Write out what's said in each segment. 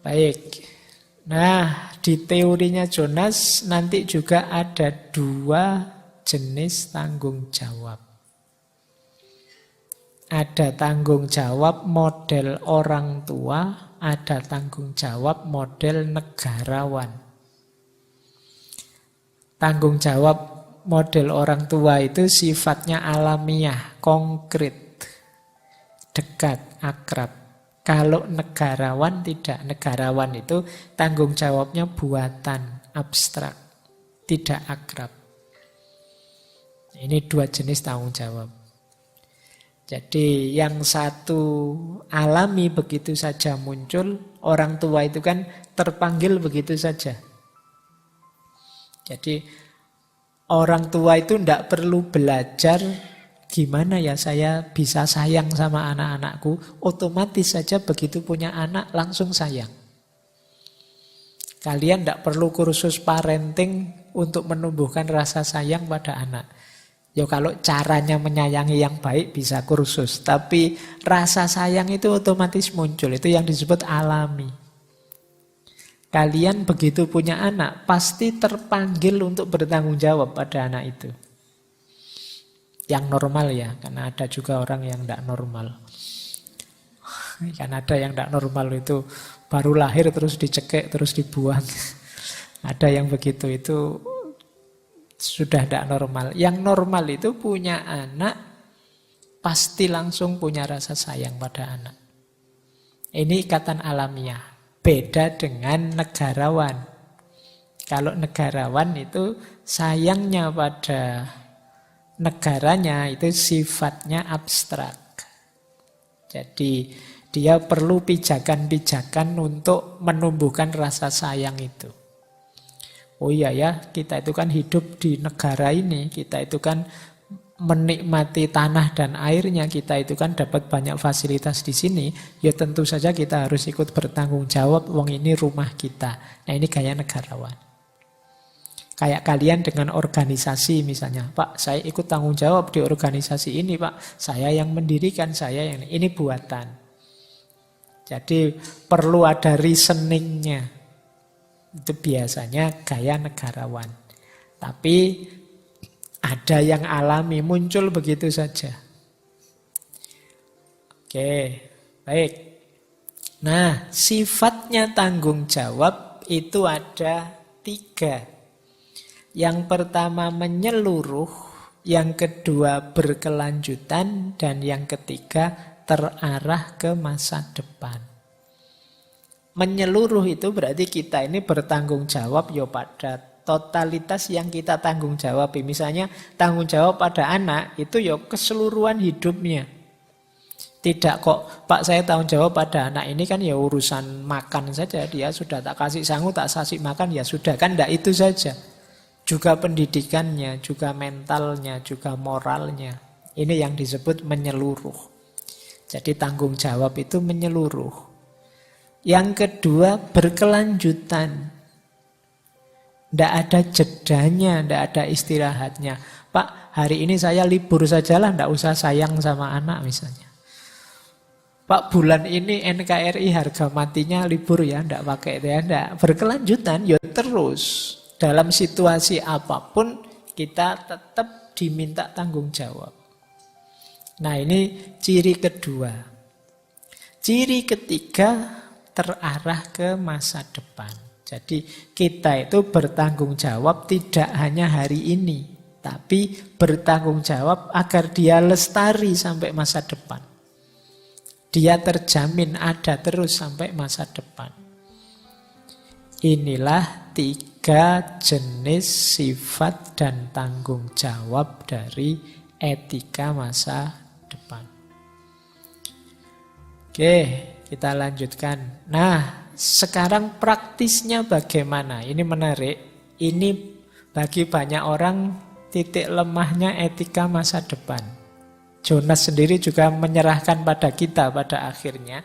Baik. Nah, di teorinya Jonas nanti juga ada 2 jenis tanggung jawab. Ada tanggung jawab model orang tua, ada tanggung jawab model negarawan. Tanggung jawab model orang tua itu sifatnya alamiah, konkret, dekat, akrab. Kalau negarawan tidak. Negarawan itu tanggung jawabnya buatan, abstrak, tidak akrab. Ini 2 jenis tanggung jawab. Jadi yang satu alami begitu saja muncul, orang tua itu kan terpanggil begitu saja. Jadi orang tua itu tidak perlu belajar gimana ya saya bisa sayang sama anak-anakku. Otomatis saja begitu punya anak langsung sayang. Kalian tidak perlu kursus parenting untuk menumbuhkan rasa sayang pada anak. Ya kalau caranya menyayangi yang baik bisa kursus. Tapi rasa sayang itu otomatis muncul. Itu yang disebut alami. Kalian begitu punya anak pasti terpanggil untuk bertanggung jawab pada anak itu. Yang normal ya, karena ada juga orang yang tidak normal. Kan ada yang tidak normal itu baru lahir terus dicekik, terus dibuang. Ada yang begitu, itu sudah tidak normal. Yang normal itu punya anak, pasti langsung punya rasa sayang pada anak. Ini ikatan alamiah. Beda dengan negarawan. Kalau negarawan itu sayangnya pada negaranya itu sifatnya abstrak. Jadi dia perlu pijakan-pijakan untuk menumbuhkan rasa sayang itu. Oh iya ya, kita itu kan hidup di negara ini, kita itu kan menikmati tanah dan airnya, kita itu kan dapat banyak fasilitas di sini, ya tentu saja kita harus ikut bertanggung jawab, wong ini rumah kita. Nah ini gaya negarawan. Kayak kalian dengan organisasi misalnya, Pak saya ikut tanggung jawab di organisasi ini Pak, saya yang mendirikan, saya yang ini buatan. Jadi perlu ada reasoningnya. Itu biasanya gaya negarawan. Tapi ada yang alami, muncul begitu saja. Oke, baik. Nah, sifatnya tanggung jawab itu ada 3. Yang pertama menyeluruh, yang kedua berkelanjutan, dan yang ketiga terarah ke masa depan. Menyeluruh itu berarti kita ini bertanggung jawab ya pada totalitas yang kita tanggung jawab. Misalnya tanggung jawab pada anak itu ya keseluruhan hidupnya. Tidak kok, Pak saya tanggung jawab pada anak ini kan ya urusan makan saja. Dia sudah tak kasih sangu, tak kasih makan, ya sudah. Kan tidak itu saja. Juga pendidikannya, juga mentalnya, juga moralnya. Ini yang disebut menyeluruh. Jadi tanggung jawab itu menyeluruh. Yang kedua berkelanjutan. Tidak ada jedanya, tidak ada istirahatnya. Pak hari ini saya libur sajalah, tidak usah sayang sama anak misalnya. Pak bulan ini NKRI harga matinya libur ya, tidak pakai ya, tidak. Berkelanjutan, ya terus. Dalam situasi apapun kita tetap diminta tanggung jawab. Nah ini ciri kedua. Ciri ketiga terarah ke masa depan. Jadi kita itu bertanggung jawab tidak hanya hari ini, tapi bertanggung jawab agar dia lestari sampai masa depan. Dia terjamin ada terus sampai masa depan. Inilah 3 jenis sifat dan tanggung jawab dari etika masa depan. Oke, kita lanjutkan. Nah, sekarang praktisnya bagaimana? Ini menarik. Ini bagi banyak orang titik lemahnya etika masa depan. Jonas sendiri juga menyerahkan pada kita pada akhirnya.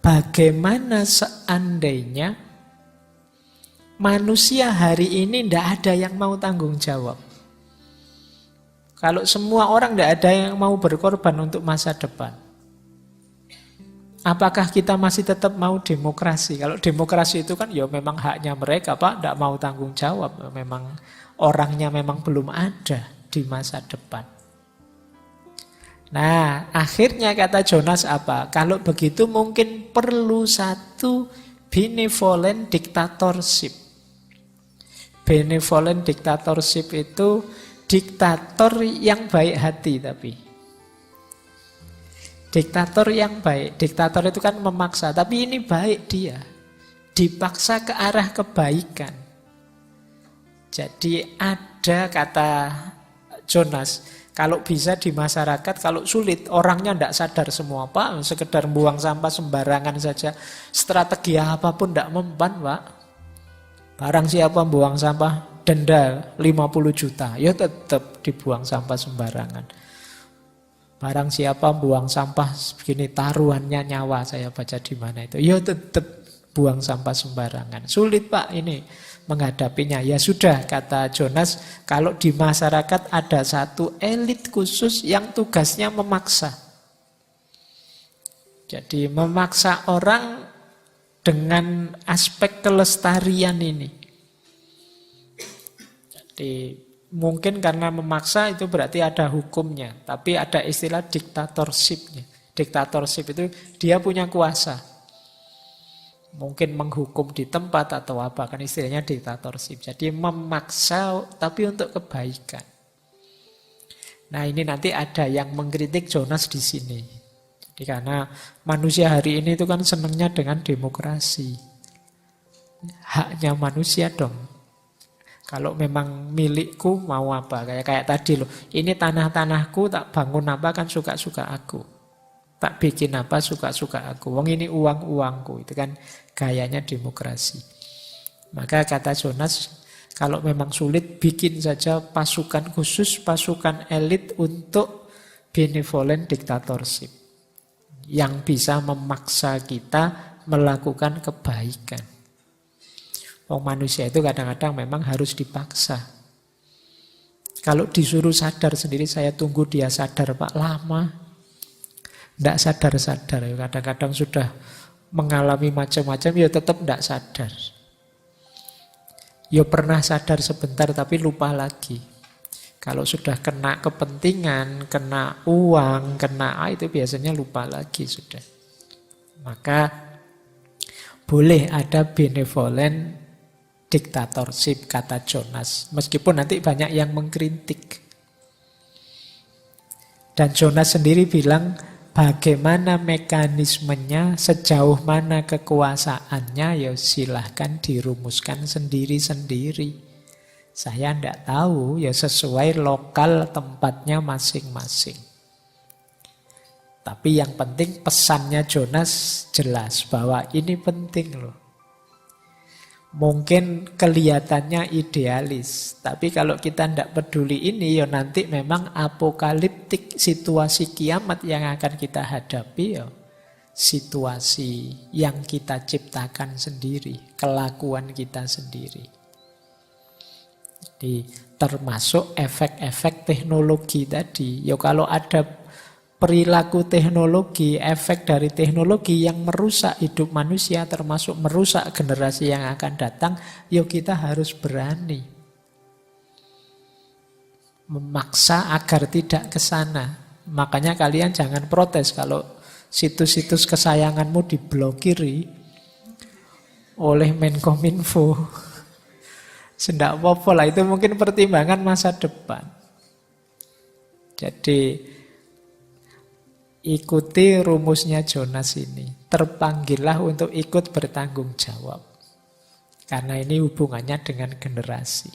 Bagaimana seandainya manusia hari ini tidak ada yang mau tanggung jawab? Kalau semua orang tidak ada yang mau berkorban untuk masa depan. apakah kita masih tetap mau demokrasi? Kalau demokrasi itu kan ya memang haknya mereka, Pak, tidak mau tanggung jawab. Memang orangnya memang belum ada di masa depan. Nah, akhirnya kata Jonas apa? Kalau begitu mungkin perlu satu benevolent dictatorship. Benevolent dictatorship itu diktator yang baik hati tapi. Diktator yang baik. Diktator itu kan memaksa, tapi ini baik dia. Dipaksa ke arah kebaikan. Jadi ada kata Jonas, kalau bisa di masyarakat, kalau sulit, orangnya tidak sadar semua, Pak. Sekedar buang sampah sembarangan saja. Strategi apapun tidak mempan, Pak. Barang siapa buang sampah, denda 50 juta. Ya tetap dibuang sampah sembarangan. Barang siapa buang sampah begini taruhannya nyawa, saya baca di mana itu. Ya tetap buang sampah sembarangan. Sulit Pak ini menghadapinya. Ya sudah kata Jonas, kalau di masyarakat ada satu elit khusus yang tugasnya memaksa. Jadi memaksa orang dengan aspek kelestarian ini. Jadi mungkin karena memaksa itu berarti ada hukumnya, tapi ada istilah diktatorshipnya. Diktatorship itu dia punya kuasa. Mungkin menghukum di tempat atau apa, kan istilahnya diktatorship. Jadi memaksa tapi untuk kebaikan. Nah ini nanti ada yang mengkritik Jonas di sini. Jadi karena manusia hari ini itu kan senangnya dengan demokrasi. Haknya manusia dong. Kalau memang milikku mau apa? Kayak tadi loh. Ini tanah-tanahku, tak bangun apa kan suka-suka aku. Tak bikin apa suka-suka aku. Wong ini uang-uangku. Itu kan gayanya demokrasi. Maka kata Jonas, kalau memang sulit bikin saja pasukan khusus, pasukan elit untuk benevolent dictatorship. Yang bisa memaksa kita melakukan kebaikan. Manusia itu kadang-kadang memang harus dipaksa. Kalau disuruh sadar sendiri, saya tunggu dia sadar Pak, lama. Tidak sadar-sadar. Kadang-kadang sudah mengalami macam-macam, ya tetap tidak sadar. Ya pernah sadar sebentar tapi lupa lagi. Kalau sudah kena kepentingan, kena uang, kena itu biasanya lupa lagi sudah. Maka boleh ada benevolent diktatorship kata Jonas. Meskipun nanti banyak yang mengkritik. Dan Jonas sendiri bilang bagaimana mekanismenya, sejauh mana kekuasaannya, ya silahkan dirumuskan sendiri-sendiri. Saya tidak tahu, ya sesuai lokal tempatnya masing-masing. Tapi yang penting pesannya Jonas jelas bahwa ini penting loh. Mungkin kelihatannya idealis, tapi kalau kita tidak peduli ini, ya nanti memang apokaliptik situasi kiamat yang akan kita hadapi, ya situasi yang kita ciptakan sendiri, kelakuan kita sendiri. Jadi termasuk efek-efek teknologi tadi. Ya kalau ada perilaku teknologi, efek dari teknologi yang merusak hidup manusia, termasuk merusak generasi yang akan datang, ya kita harus berani memaksa agar tidak ke sana. Makanya kalian jangan protes kalau situs-situs kesayanganmu diblokiri oleh Menkominfo. Tidak apa-apa lah, itu mungkin pertimbangan masa depan. Jadi ikuti rumusnya Jonas ini. Terpanggillah untuk ikut bertanggung jawab. Karena ini hubungannya dengan generasi.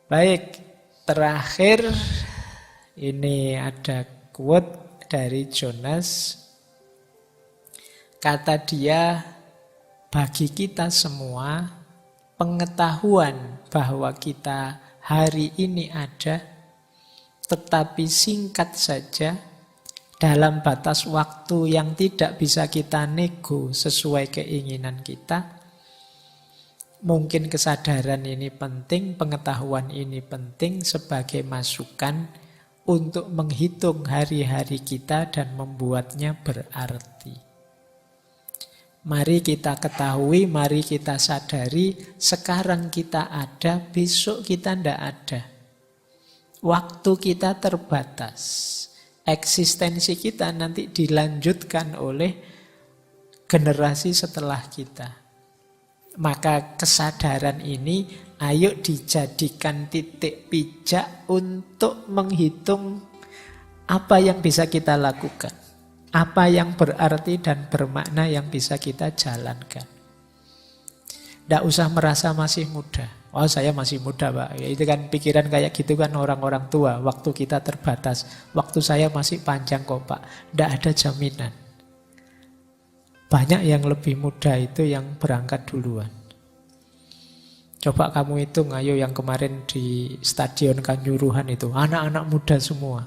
Baik, terakhir ini ada quote dari Jonas. Kata dia, bagi kita semua, pengetahuan bahwa kita hari ini ada, tetapi singkat saja, dalam batas waktu yang tidak bisa kita nego sesuai keinginan kita. Mungkin kesadaran ini penting, pengetahuan ini penting sebagai masukan untuk menghitung hari-hari kita dan membuatnya berarti. Mari kita ketahui, mari kita sadari, sekarang kita ada, besok kita tidak ada. Waktu kita terbatas. Eksistensi kita nanti dilanjutkan oleh generasi setelah kita. Maka kesadaran ini ayo dijadikan titik pijak untuk menghitung apa yang bisa kita lakukan. Apa yang berarti dan bermakna yang bisa kita jalankan. Tidak usah merasa masih muda. Oh, saya masih muda, Pak. Ya, itu kan pikiran kayak gitu kan orang-orang tua. Waktu kita terbatas. Waktu saya masih panjang kok, Pak. Tidak ada jaminan. Banyak yang lebih muda itu yang berangkat duluan. Coba kamu hitung, ayo yang kemarin di Stadion Kanjuruhan itu. Anak-anak muda semua.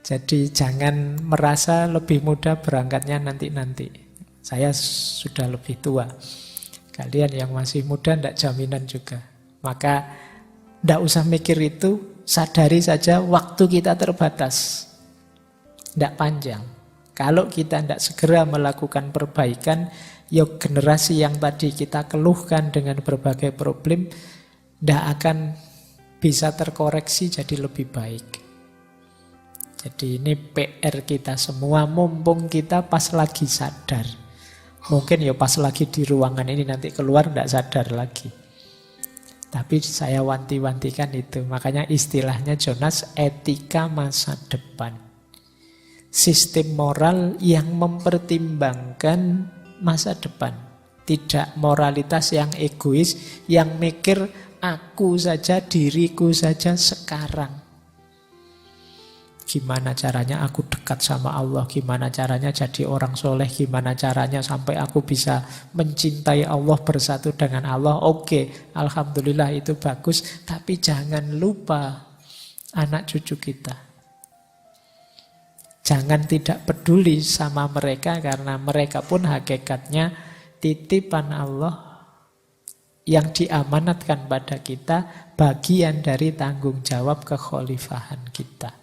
Jadi jangan merasa lebih muda berangkatnya nanti-nanti. Saya sudah lebih tua. Kalian yang masih muda tidak jaminan juga. Maka tidak usah mikir itu, sadari saja waktu kita terbatas. Tidak panjang. Kalau kita tidak segera melakukan perbaikan, ya generasi yang tadi kita keluhkan dengan berbagai problem, tidak akan bisa terkoreksi jadi lebih baik. Jadi ini PR kita semua, mumpung kita pas lagi sadar. Mungkin ya pas lagi di ruangan ini nanti keluar tidak sadar lagi. Tapi saya wanti-wantikan itu. Makanya istilahnya Jonas, etika masa depan. Sistem moral yang mempertimbangkan masa depan. Tidak moralitas yang egois, yang mikir aku saja, diriku saja sekarang. Gimana caranya aku dekat sama Allah, gimana caranya jadi orang soleh, gimana caranya sampai aku bisa mencintai Allah, bersatu dengan Allah. Oke, alhamdulillah itu bagus, tapi jangan lupa anak cucu kita. Jangan tidak peduli sama mereka, karena mereka pun hakikatnya titipan Allah yang diamanatkan pada kita, bagian dari tanggung jawab kekhalifahan kita.